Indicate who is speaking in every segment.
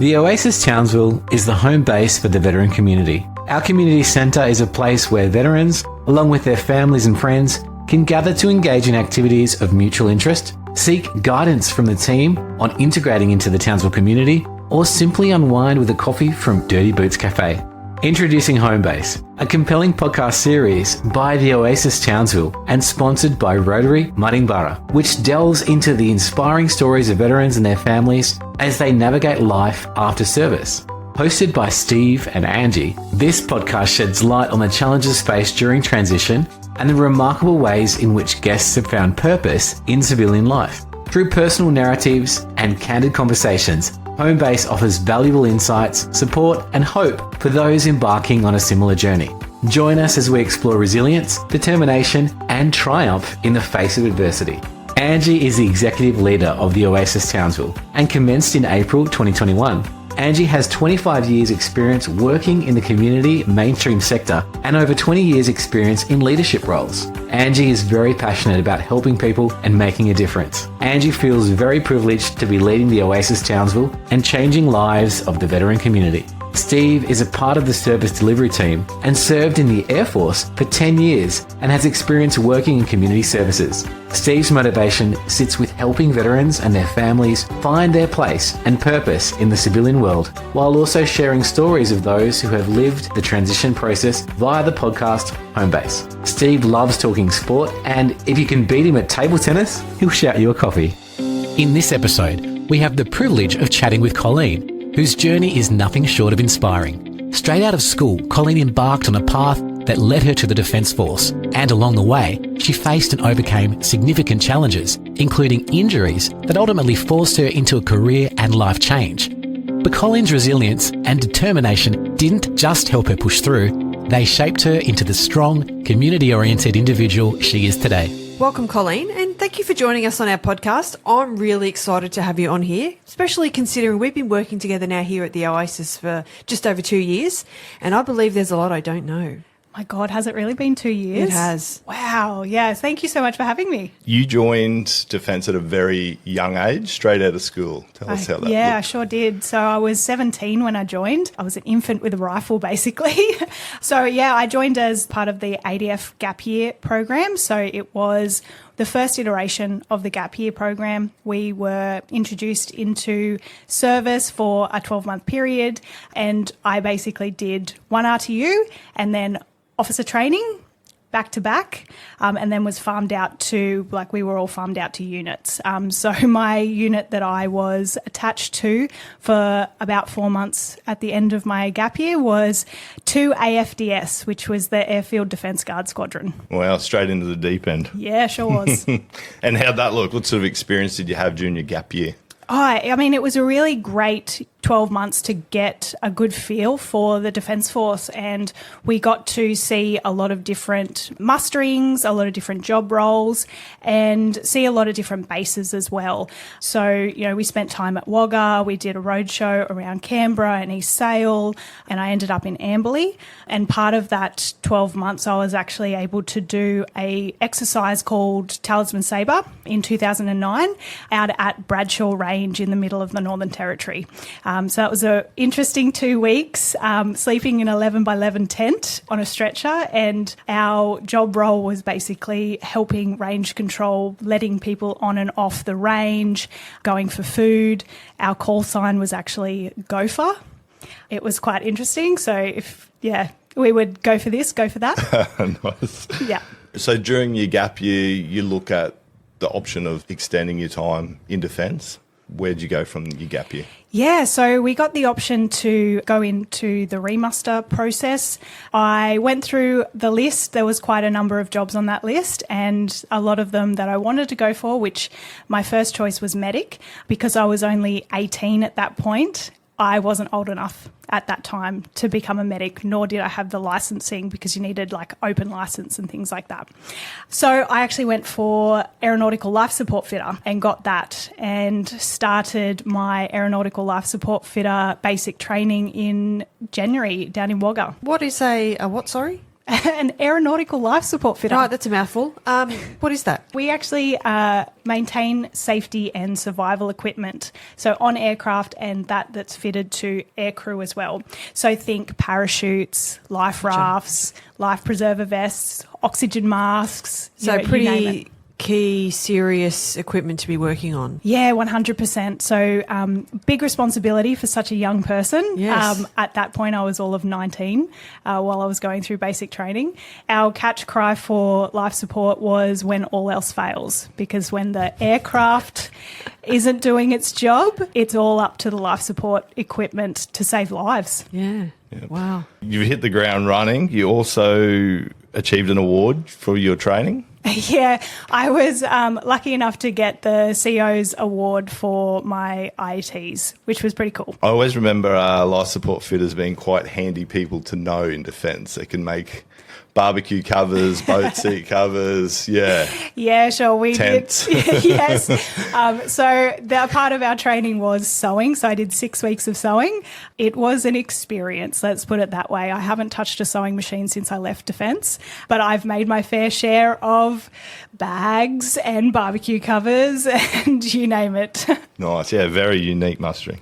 Speaker 1: The Oasis Townsville is the home base for the veteran community. Our community centre is a place where veterans, along with their families and friends, can gather to engage in activities of mutual interest, seek guidance from the team on integrating into the Townsville community, or simply unwind with a coffee from Dirty Boots Cafe. Introducing Homebase, a compelling podcast series by the Oasis Townsville and sponsored by Rotary Mudingborough, which delves into the inspiring stories of veterans and their families as they navigate life after service. Hosted by Steve and Angie, this podcast sheds light on the challenges faced during transition and the remarkable ways in which guests have found purpose in civilian life. Through personal narratives and candid conversations, Homebase offers valuable insights, support, and hope for those embarking on a similar journey. Join us as we explore resilience, determination, and triumph in the face of adversity. Angie is the executive leader of the Oasis Townsville and commenced in April 2021. Angie has 25 years experience working in the community mainstream sector and over 20 years experience in leadership roles. Angie is very passionate about helping people and making a difference. Angie feels very privileged to be leading the Oasis Townsville and changing lives of the veteran community. Steve is a part of the service delivery team and served in the Air Force for 10 years and has experience working in community services. Steve's motivation sits with helping veterans and their families find their place and purpose in the civilian world, while also sharing stories of those who have lived the transition process via the podcast Homebase. Steve loves talking sport, and if you can beat him at table tennis, he'll shout you a coffee. In this episode, we have the privilege of chatting with Colleen, whose journey is nothing short of inspiring. Straight out of school, Colleen embarked on a path that led her to the Defence Force, and along the way, she faced and overcame significant challenges, including injuries that ultimately forced her into a career and life change. But Colleen's resilience and determination didn't just help her push through, they shaped her into the strong, community-oriented individual she is today.
Speaker 2: Welcome, Colleen, and thank you for joining us on our podcast. I'm really excited to have you on here, especially considering we've been working together now here at the Oasis for just over 2 years, and I believe there's a lot I don't know.
Speaker 3: My God, has it really been 2 years?
Speaker 2: It has.
Speaker 3: Wow. Yes. Thank you so much for having me.
Speaker 4: You joined Defence at a very young age, straight out of school. Tell us how that
Speaker 3: Yeah,
Speaker 4: looked.
Speaker 3: I sure did. So I was 17 when I joined. I was an infant with a rifle, basically. So, yeah, I joined as part of the ADF Gap Year program. So it was the first iteration of the Gap Year program. We were introduced into service for a 12-month period, and I basically did one RTU and then officer training back to back, and then was farmed out to, we were all farmed out to units. So my unit that I was attached to for about 4 months at the end of my gap year was 2 AFDS, which was the Airfield Defence Guard Squadron.
Speaker 4: Wow, straight into the deep end.
Speaker 3: Yeah, sure was.
Speaker 4: And how'd that look? What sort of experience did you have during your gap year?
Speaker 3: I mean, it was a really great 12 months to get a good feel for the Defence Force, and we got to see a lot of different musterings, a lot of different job roles, and see a lot of different bases as well. So, you know, we spent time at Wagga, we did a roadshow around Canberra and East Sale, and I ended up in Amberley. And part of that 12 months, I was actually able to do a exercise called Talisman Sabre in 2009 out at Bradshaw Range in the middle of the Northern Territory. So that was an interesting 2 weeks, sleeping in an 11 by 11 tent on a stretcher, and our job role was basically helping range control, letting people on and off the range, going for food. Our call sign was actually gopher. It was quite interesting. So we would go for this, go for that.
Speaker 4: Nice.
Speaker 3: Yeah.
Speaker 4: So during your gap year, you look at the option of extending your time in Defence. Where'd you go from your gap year?
Speaker 3: Yeah, so we got the option to go into the remuster process. I went through the list. There was quite a number of jobs on that list, and a lot of them that I wanted to go for, which my first choice was medic, because I was only 18 at that point. I wasn't old enough at that time to become a medic, nor did I have the licensing, because you needed open license and things like that. So I actually went for aeronautical life support fitter and got that, and started my aeronautical life support fitter basic training in January down in Wagga.
Speaker 2: What is a what, sorry?
Speaker 3: An aeronautical life support fitter.
Speaker 2: Right, that's a mouthful. What is that?
Speaker 3: We actually maintain safety and survival equipment, so on aircraft and that's fitted to aircrew as well. So think parachutes, life rafts, life preserver vests, oxygen masks.
Speaker 2: So
Speaker 3: you name it.
Speaker 2: pretty key, serious equipment to be working on.
Speaker 3: Yeah, 100%. So big responsibility for such a young person.
Speaker 2: Yes.
Speaker 3: At that point, I was all of 19 while I was going through basic training. Our catch cry for life support was when all else fails, because when the aircraft isn't doing its job, it's all up to the life support equipment to save lives.
Speaker 2: Yeah.
Speaker 4: Yep.
Speaker 2: Wow.
Speaker 4: You hit the ground running. You also achieved an award for your training.
Speaker 3: Yeah, I was lucky enough to get the CO's award for my IETs, which was pretty cool.
Speaker 4: I always remember life support fitters being quite handy people to know in defence. They can make barbecue covers, boat seat covers, yeah.
Speaker 3: Yeah, sure, we
Speaker 4: Tents.
Speaker 3: did. Yes. So the part of our training was sewing. So I did 6 weeks of sewing. It was an experience, let's put it that way. I haven't touched a sewing machine since I left Defence, but I've made my fair share of bags and barbecue covers and you name it.
Speaker 4: Nice, yeah, very unique mustering.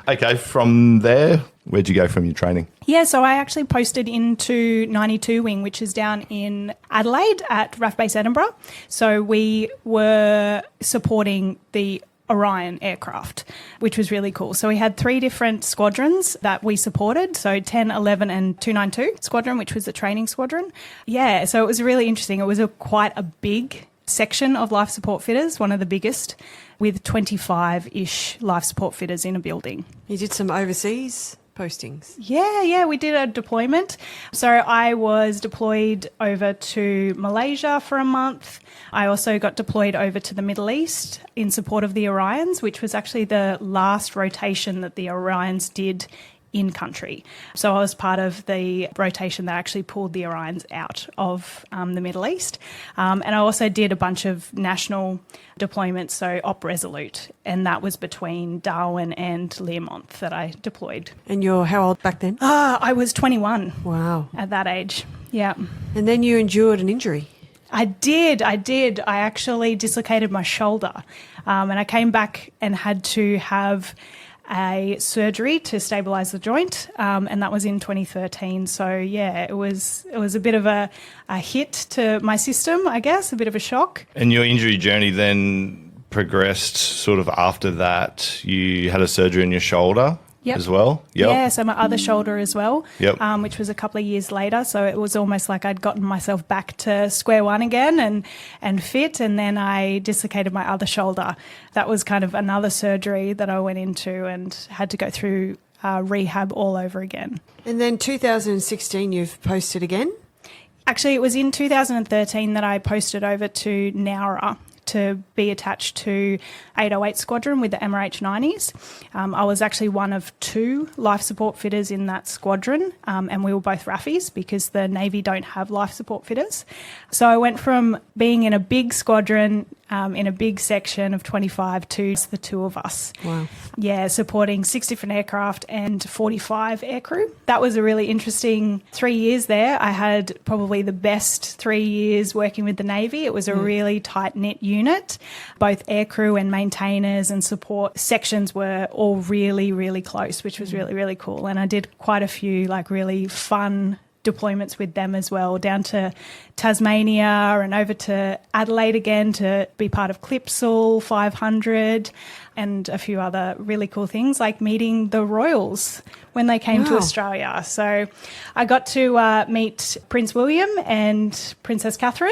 Speaker 4: Okay, from there, where'd you go from your training?
Speaker 3: Yeah, so I actually posted into 92 Wing, which is down in Adelaide at RAF Base Edinburgh. So we were supporting the Orion aircraft, which was really cool. So we had 3 different squadrons that we supported. So 10, 11 and 292 squadron, which was the training squadron. Yeah, so it was really interesting. It was quite a big section of life support fitters, one of the biggest, with 25-ish life support fitters in a building.
Speaker 2: You did some overseas postings.
Speaker 3: Yeah, we did a deployment. So I was deployed over to Malaysia for a month. I also got deployed over to the Middle East in support of the Orions, which was actually the last rotation that the Orions did in country. So I was part of the rotation that actually pulled the Orions out of the Middle East. And I also did a bunch of national deployments, so Op Resolute, and that was between Darwin and Learmonth that I deployed.
Speaker 2: And you're how old back then?
Speaker 3: I was 21.
Speaker 2: Wow.
Speaker 3: At that age, yeah.
Speaker 2: And then you endured an injury.
Speaker 3: I did. I actually dislocated my shoulder, and I came back and had to have a surgery to stabilise the joint, and that was in 2013. So yeah, it was a bit of a hit to my system, I guess, a bit of a shock.
Speaker 4: And your injury journey then progressed sort of after that. You had a surgery in your shoulder.
Speaker 3: Yep.
Speaker 4: As well? Yep.
Speaker 3: Yeah, so my other shoulder as well,
Speaker 4: yep.
Speaker 3: Which was a couple of years later. So it was almost like I'd gotten myself back to square one again and fit, and then I dislocated my other shoulder. That was kind of another surgery that I went into and had to go through rehab all over again.
Speaker 2: And then 2016 you've posted again?
Speaker 3: Actually, it was in 2013 that I posted over to Nowra to be attached to 808 Squadron with the MRH-90s. I was actually one of 2 life support fitters in that squadron, and we were both RAFies because the Navy don't have life support fitters. So I went from being in a big squadron, in a big section of 25 to the 2 of us.
Speaker 2: Wow.
Speaker 3: Yeah, supporting 6 different aircraft and 45 aircrew. That was a really interesting 3 years there. I had probably the best 3 years working with the Navy. It was a really tight-knit unit. Both aircrew and maintainers and support sections were all really, really close, which was really, really cool. And I did quite a few really fun deployments with them as well, down to Tasmania and over to Adelaide again to be part of Clipsal 500 and a few other really cool things like meeting the royals when they came to Australia. So I got to meet Prince William and Princess Catherine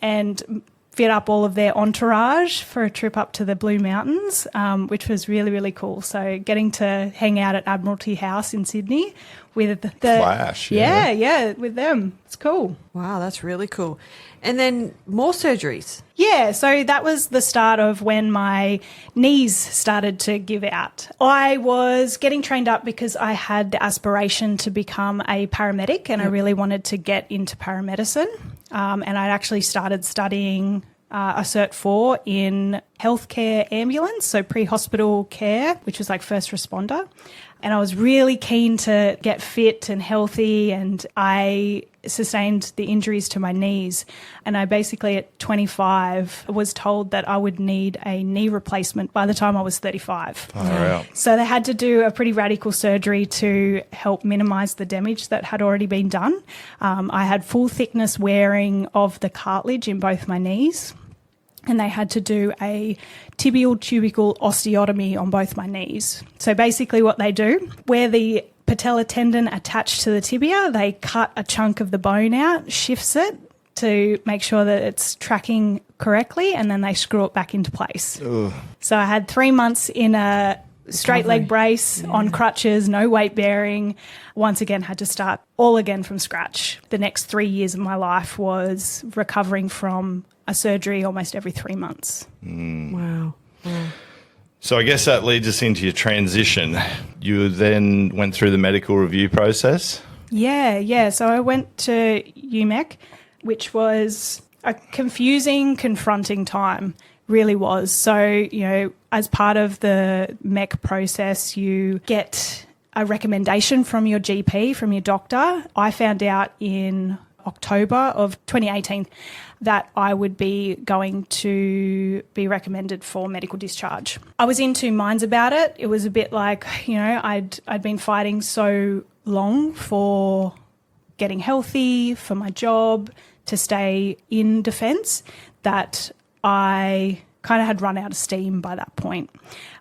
Speaker 3: and fit up all of their entourage for a trip up to the Blue Mountains, which was really, really cool. So getting to hang out at Admiralty House in Sydney with the
Speaker 4: Flash,
Speaker 3: yeah, with them. It's cool.
Speaker 2: Wow, that's really cool. And then more surgeries.
Speaker 3: Yeah, so that was the start of when my knees started to give out. I was getting trained up because I had the aspiration to become a paramedic and I really wanted to get into paramedicine. And I'd actually started studying a Cert 4 in healthcare ambulance, so pre-hospital care, which was like first responder. And I was really keen to get fit and healthy, and I sustained the injuries to my knees. And I basically at 25 was told that I would need a knee replacement by the time I was 35.
Speaker 4: Far out.
Speaker 3: So they had to do a pretty radical surgery to help minimise the damage that had already been done. I had full thickness wearing of the cartilage in both my knees, and they had to do a tibial tubercle osteotomy on both my knees. So basically what they do, where the patella tendon attached to the tibia, they cut a chunk of the bone out, shifts it to make sure that it's tracking correctly, and then they screw it back into place.
Speaker 4: Ugh.
Speaker 3: So I had 3 months in a straight leg brace on crutches, no weight bearing. Once again, had to start all again from scratch. The next 3 years of my life was recovering from a surgery almost every 3 months.
Speaker 2: Wow.
Speaker 4: So I guess that leads us into your transition. You then went through the medical review process?
Speaker 3: Yeah. So I went to UMEC, which was a confusing, confronting time, really was. So, as part of the MEC process, you get a recommendation from your GP, from your doctor. I found out in October of 2018 that I would be going to be recommended for medical discharge. I was in two minds about it. It was a bit like, I'd been fighting so long for getting healthy, for my job, to stay in defence, that I kind of had run out of steam by that point.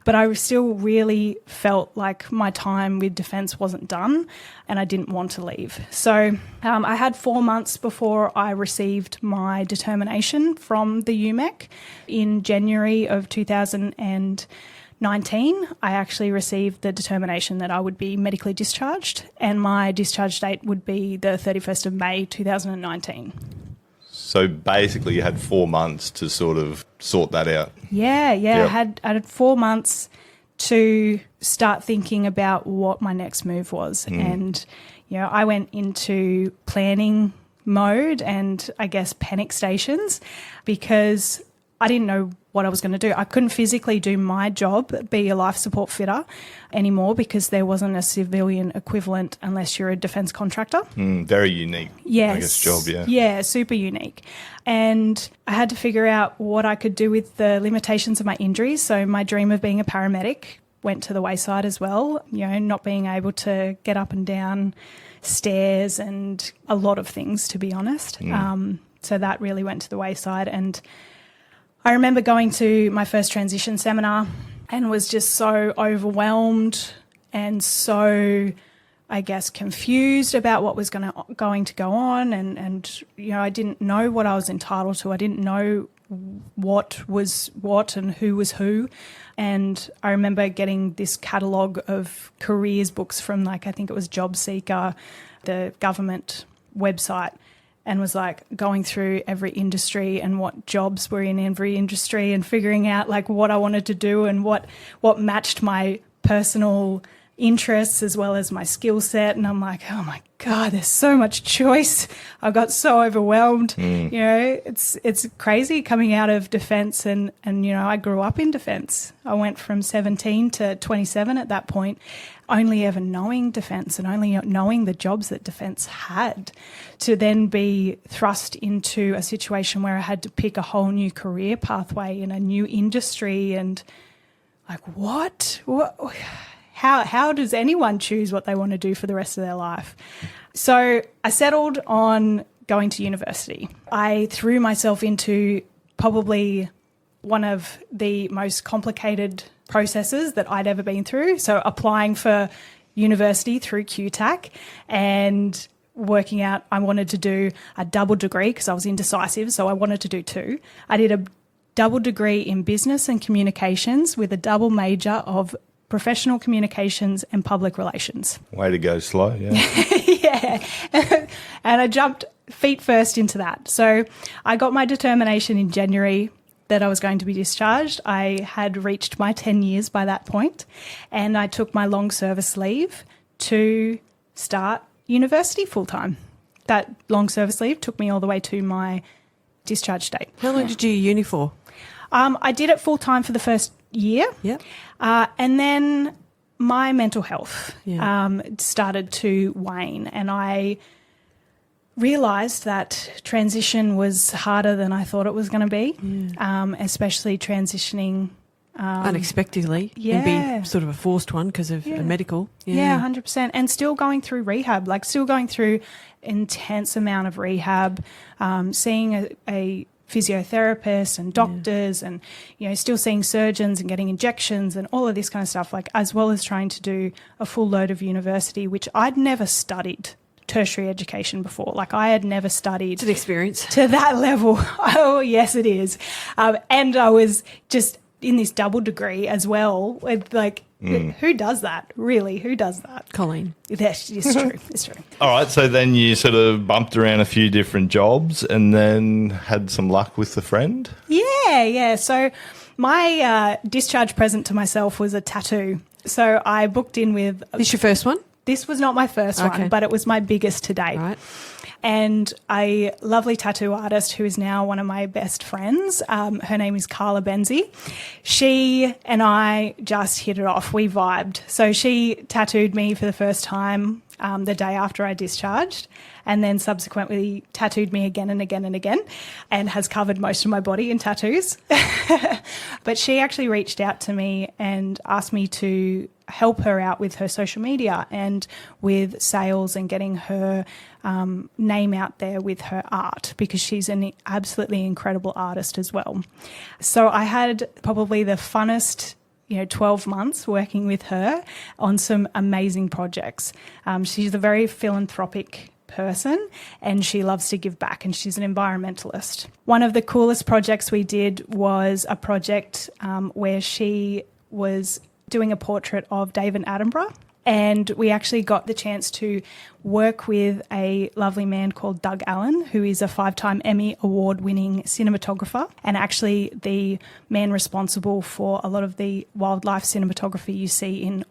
Speaker 3: But I still really felt like my time with defence wasn't done, and I didn't want to leave. So I had 4 months before I received my determination from the UMEC. In January of 2019, I actually received the determination that I would be medically discharged, and my discharge date would be the 31st of May 2019.
Speaker 4: So basically you had 4 months to sort that out.
Speaker 3: Yeah.
Speaker 4: Yep.
Speaker 3: I had 4 months to start thinking about what my next move was. And, I went into planning mode and I guess panic stations, because I didn't know what I was going to do. I couldn't physically do my job, be a life support fitter anymore, because there wasn't a civilian equivalent unless you're a defence contractor.
Speaker 4: Very unique,
Speaker 3: Yes.
Speaker 4: I guess, job, yeah.
Speaker 3: Yeah, super unique. And I had to figure out what I could do with the limitations of my injuries. So my dream of being a paramedic went to the wayside as well, not being able to get up and down stairs and a lot of things, to be honest. So that really went to the wayside. And I remember going to my first transition seminar and was just so overwhelmed and so, I guess, confused about what was going to go on. And I didn't know what I was entitled to. I didn't know what was what and who was who. And I remember getting this catalogue of careers books from, I think it was Job Seeker, the government website, and was going through every industry and what jobs were in every industry and figuring out what I wanted to do and what matched my personal interests as well as my skill set. And I'm like, oh my God, there's so much choice. I got so overwhelmed. It's crazy coming out of defence and I grew up in defence. I went from 17 to 27 at that point, only ever knowing defence and only knowing the jobs that defence had, to then be thrust into a situation where I had to pick a whole new career pathway in a new industry. And what? How does anyone choose what they want to do for the rest of their life? So I settled on going to university. I threw myself into probably one of the most complicated processes that I'd ever been through. So applying for university through QTAC and working out I wanted to do a double degree because I was indecisive, so I wanted to do two. I did a double degree in business and communications with a double major of professional communications and public relations.
Speaker 4: Way to go, Slow, yeah.
Speaker 3: Yeah. And I jumped feet first into that. So I got my determination in January that I was going to be discharged. I had reached my 10 years by that point, and I took my long service leave to start university full-time. That long service leave took me all the way to my discharge date.
Speaker 2: How long did you do uni for?
Speaker 3: I did it full-time for the first year.
Speaker 2: Yep.
Speaker 3: And then my mental health
Speaker 2: Yeah.
Speaker 3: started to wane, and I realised that transition was harder than I thought it was going to be, especially transitioning
Speaker 2: unexpectedly and be sort of a forced one because of a medical.
Speaker 3: Yeah, 100%. And still going through rehab, like still going through intense amount of rehab, seeing a physiotherapist and doctors and, you know, still seeing surgeons and getting injections and all of this kind of stuff, like as well as trying to do a full load of university, which I'd never studied tertiary education before. Like I had never studied.
Speaker 2: It's an experience.
Speaker 3: To that level. Oh, yes, it is. And I was just in this double degree as well with like, who does that? Really? Who does that?
Speaker 2: Colleen.
Speaker 3: That's it's true. It's true.
Speaker 4: All right, so then you sort of bumped around a few different jobs and then had some luck with a friend?
Speaker 3: Yeah. So my discharge present to myself was a tattoo. So I booked in with...
Speaker 2: This your first one?
Speaker 3: This was not my first one, but it was my biggest to date.
Speaker 2: Right.
Speaker 3: And a lovely tattoo artist who is now one of my best friends, her name is Carla Benzi. She and I just hit it off. We vibed. So she tattooed me for the first time the day after I discharged, and then subsequently tattooed me again and again and again, and has covered most of my body in tattoos. But she actually reached out to me and asked me to help her out with her social media and with sales and getting her name out there with her art, because she's an absolutely incredible artist as well. So I had probably the funnest 12 months working with her on some amazing projects. She's a very philanthropic person and she loves to give back, and she's an environmentalist. One of the coolest projects we did was a project where she was doing a portrait of David Attenborough, and we actually got the chance to work with a lovely man called Doug Allen, who is a 5-time Emmy award-winning cinematographer and actually the man responsible for a lot of the wildlife cinematography you see in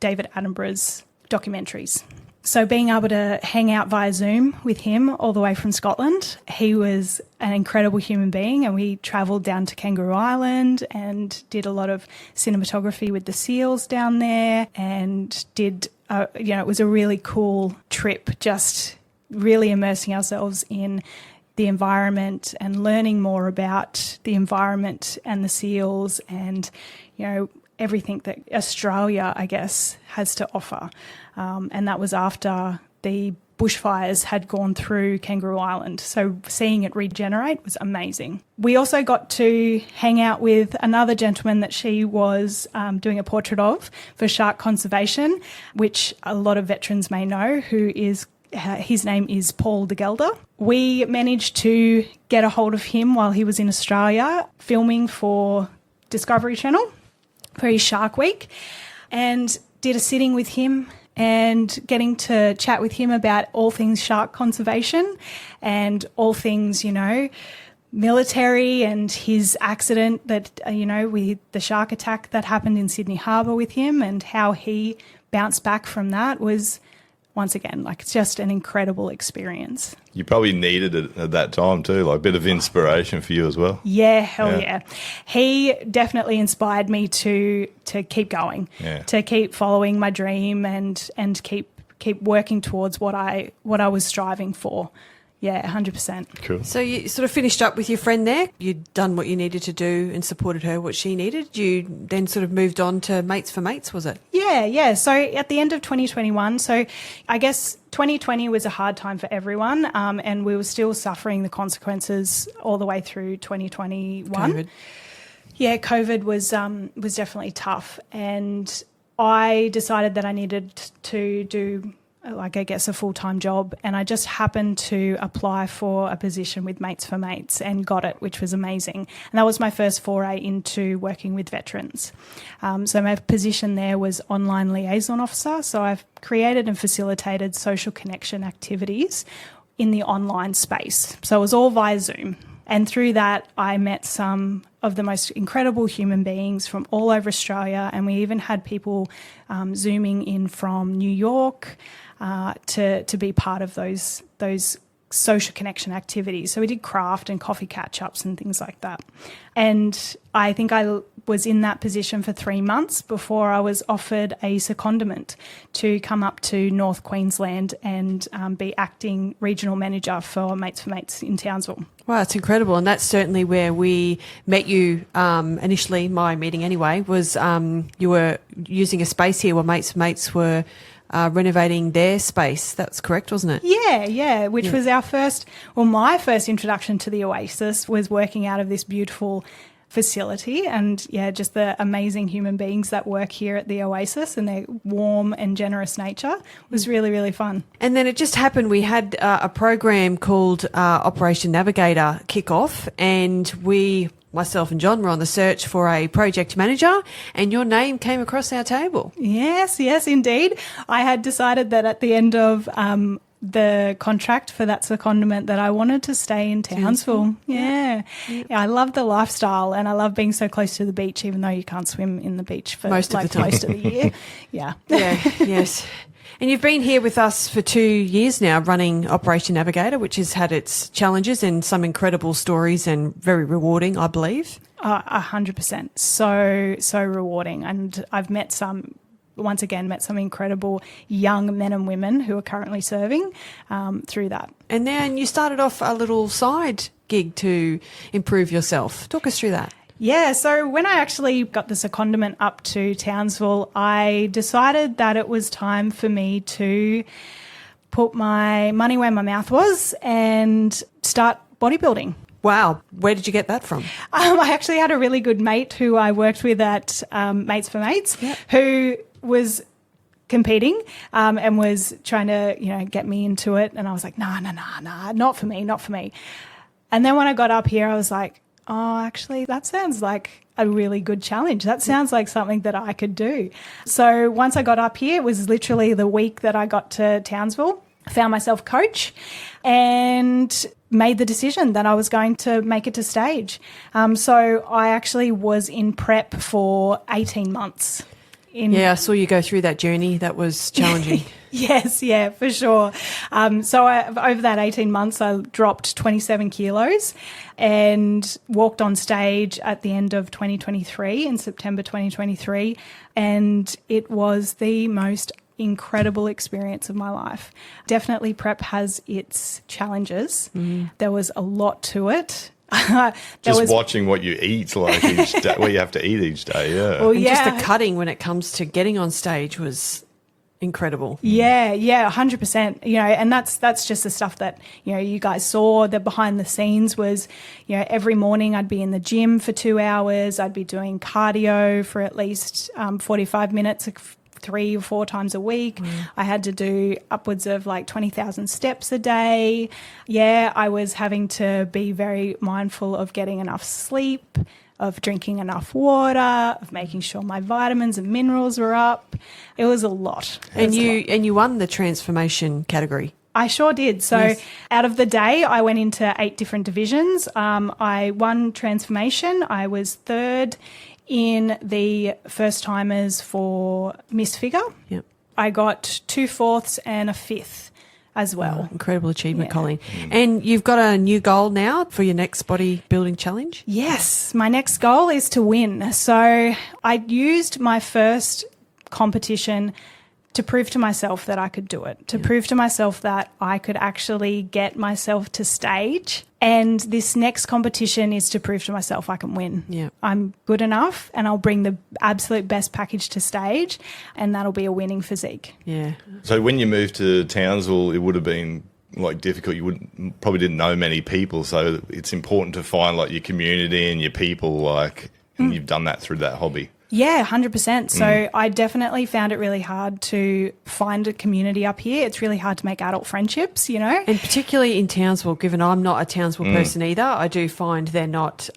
Speaker 3: David Attenborough's documentaries. So being able to hang out via Zoom with him all the way from Scotland, he was an incredible human being, and we travelled down to Kangaroo Island and did a lot of cinematography with the seals down there, and did, it was a really cool trip, just really immersing ourselves in the environment and learning more about the environment and the seals and, everything that Australia, I guess, has to offer. And that was after the bushfires had gone through Kangaroo Island. So seeing it regenerate was amazing. We also got to hang out with another gentleman that she was doing a portrait of for shark conservation, which a lot of veterans may know, who is his name is Paul de Gelder. We managed to get a hold of him while he was in Australia filming for Discovery Channel for his Shark Week, and did a sitting with him and getting to chat with him about all things shark conservation and all things, military, and his accident that, with the shark attack that happened in Sydney Harbour with him, and how he bounced back from that was, once again, it's just an incredible experience.
Speaker 4: You probably needed it at that time too, like a bit of inspiration for you as well.
Speaker 3: Yeah, hell yeah. He definitely inspired me to keep going, to keep following my dream and keep working towards what I was striving for. Yeah, 100%.
Speaker 4: Cool.
Speaker 2: So you sort of finished up with your friend there. You'd done what you needed to do and supported her what she needed. You then sort of moved on to Mates for Mates, was it?
Speaker 3: Yeah. So at the end of 2021, so I guess 2020 was a hard time for everyone, and we were still suffering the consequences all the way through 2021.
Speaker 2: COVID.
Speaker 3: Yeah, COVID was definitely tough, and I decided that I needed to do a full-time job, and I just happened to apply for a position with Mates for Mates and got it, which was amazing. And that was my first foray into working with veterans. So my position there was online liaison officer. So I've created and facilitated social connection activities in the online space. So it was all via Zoom. And through that, I met some of the most incredible human beings from all over Australia, and we even had people Zooming in from New York, to be part of those social connection activities. So we did craft and coffee catch-ups and things like that. And I think I was in that position for 3 months before I was offered a secondment to come up to North Queensland and be acting regional manager for Mates for Mates in Townsville.
Speaker 2: Wow, that's incredible. And that's certainly where we met you initially. My meeting anyway was you were using a space here where Mates for Mates were renovating their space. That's correct, wasn't it?
Speaker 3: Yeah, which was my first introduction to the Oasis was working out of this beautiful facility, and just the amazing human beings that work here at the Oasis and their warm and generous nature was really, really fun.
Speaker 2: And then it just happened, we had a program called Operation Navigator kick off, and myself and John were on the search for a project manager, and your name came across our table.
Speaker 3: Yes, indeed. I had decided that at the end of the contract for that secondment that I wanted to stay in Townsville. Yeah, I love the lifestyle, and I love being so close to the beach, even though you can't swim in the beach for most of the year.
Speaker 2: Yes. And you've been here with us for 2 years now running Operation Navigator, which has had its challenges and some incredible stories and very rewarding, I believe.
Speaker 3: 100%. So rewarding. And I've met some incredible young men and women who are currently serving through that.
Speaker 2: And then you started off a little side gig to improve yourself. Talk us through that.
Speaker 3: Yeah, so when I actually got the secondment up to Townsville, I decided that it was time for me to put my money where my mouth was and start bodybuilding.
Speaker 2: Wow. Where did you get that from?
Speaker 3: I actually had a really good mate who I worked with at Mates for Mates who was competing and was trying to, get me into it. And I was like, nah, not for me. And then when I got up here, I was like, oh, actually, that sounds like a really good challenge. That sounds like something that I could do. So once I got up here, it was literally the week that I got to Townsville, found myself a coach and made the decision that I was going to make it to stage. So I actually was in prep for 18 months.
Speaker 2: I saw you go through that journey. That was challenging.
Speaker 3: Yes, for sure. So over that 18 months, I dropped 27 kilos and walked on stage at the end of 2023, in September 2023, and it was the most incredible experience of my life. Definitely prep has its challenges. There was a lot to it.
Speaker 4: Watching what you eat, like each day, what you have to eat each day,
Speaker 2: Well, just the cutting when it comes to getting on stage was incredible.
Speaker 3: Yeah, 100%. And that's just the stuff that, you guys saw. The behind the scenes was, every morning I'd be in the gym for 2 hours. I'd be doing cardio for at least 45 minutes 3 or 4 times a week. I had to do upwards of like 20,000 steps a day. I was having to be very mindful of getting enough sleep, of drinking enough water, of making sure my vitamins and minerals were up. It was a lot.
Speaker 2: And you won the transformation category.
Speaker 3: I sure did. So out of the day, I went into 8 different divisions. I won transformation. I was 3rd in the first timers for Miss Figure.
Speaker 2: Yep.
Speaker 3: I got 2 4ths and a 5th as well.
Speaker 2: Incredible achievement, Colleen. And you've got a new goal now for your next bodybuilding challenge?
Speaker 3: Yes, my next goal is to win. So I used my first competition to prove to myself that I could do it, to prove to myself that I could actually get myself to stage. And this next competition is to prove to myself I can win.
Speaker 2: Yeah.
Speaker 3: I'm good enough and I'll bring the absolute best package to stage, and that'll be a winning physique.
Speaker 2: Yeah.
Speaker 4: So when you moved to Townsville, it would have been like difficult. You probably didn't know many people, so it's important to find like your community and your people, and you've done that through that hobby.
Speaker 3: Yeah, 100%. So I definitely found it really hard to find a community up here. It's really hard to make adult friendships, And
Speaker 2: particularly in Townsville, given I'm not a Townsville person either, I do find they're not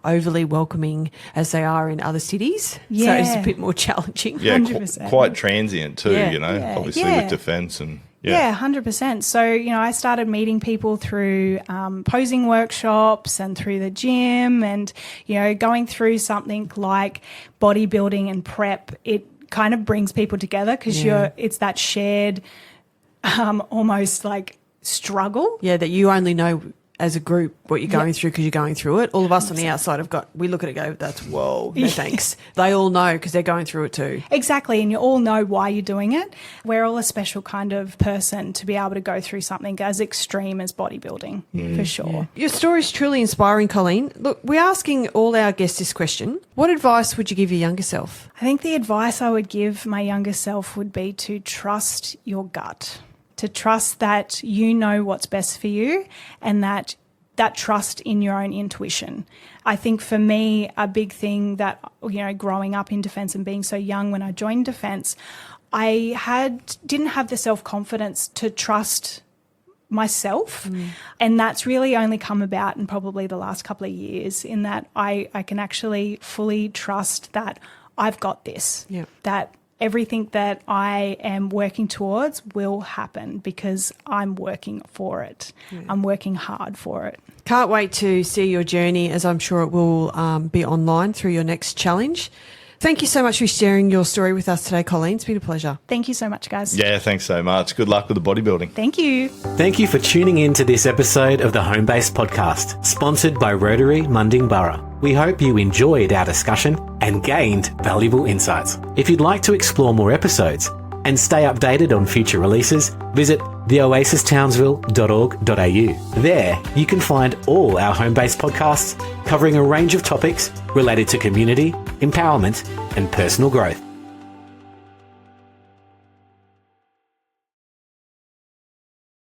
Speaker 2: overly welcoming as they are in other cities.
Speaker 3: Yeah.
Speaker 2: So it's a bit more challenging.
Speaker 4: Yeah,
Speaker 3: 100%.
Speaker 4: quite transient too,
Speaker 2: Yeah.
Speaker 4: obviously with defence and...
Speaker 3: Yeah, 100%. So, I started meeting people through posing workshops and through the gym and, going through something like bodybuilding and prep. It kind of brings people together because it's that shared almost like struggle.
Speaker 2: Yeah, that you only know as a group what you're going through because you're going through it. All of us on the outside we look at it and go, that's, whoa, no thanks. They all know because they're going through it too.
Speaker 3: Exactly, and you all know why you're doing it. We're all a special kind of person to be able to go through something as extreme as bodybuilding, for sure.
Speaker 2: Yeah. Your story is truly inspiring, Colleen. Look, we're asking all our guests this question. What advice would you give your younger self?
Speaker 3: I think the advice I would give my younger self would be to trust your gut, to trust that you know what's best for you and that trust in your own intuition. I think for me, a big thing that, growing up in defence and being so young when I joined defence, I didn't have the self-confidence to trust myself. And that's really only come about in probably the last couple of years, in that I can actually fully trust that I've got this, that everything that I am working towards will happen because I'm working for it. I'm working hard for it.
Speaker 2: Can't wait to see your journey, as I'm sure it will be online through your next challenge. Thank you so much for sharing your story with us today, Colleen. It's been a pleasure.
Speaker 3: Thank you so much, guys.
Speaker 4: Yeah, thanks so much. Good luck with the bodybuilding.
Speaker 3: Thank you.
Speaker 1: Thank you for tuning in to this episode of the Homebase podcast, sponsored by Rotary Munding Borough. We hope you enjoyed our discussion and gained valuable insights. If you'd like to explore more episodes and stay updated on future releases, visit theoasistownsville.org.au. There, you can find all our Homebase podcasts covering a range of topics related to community, empowerment, and personal growth.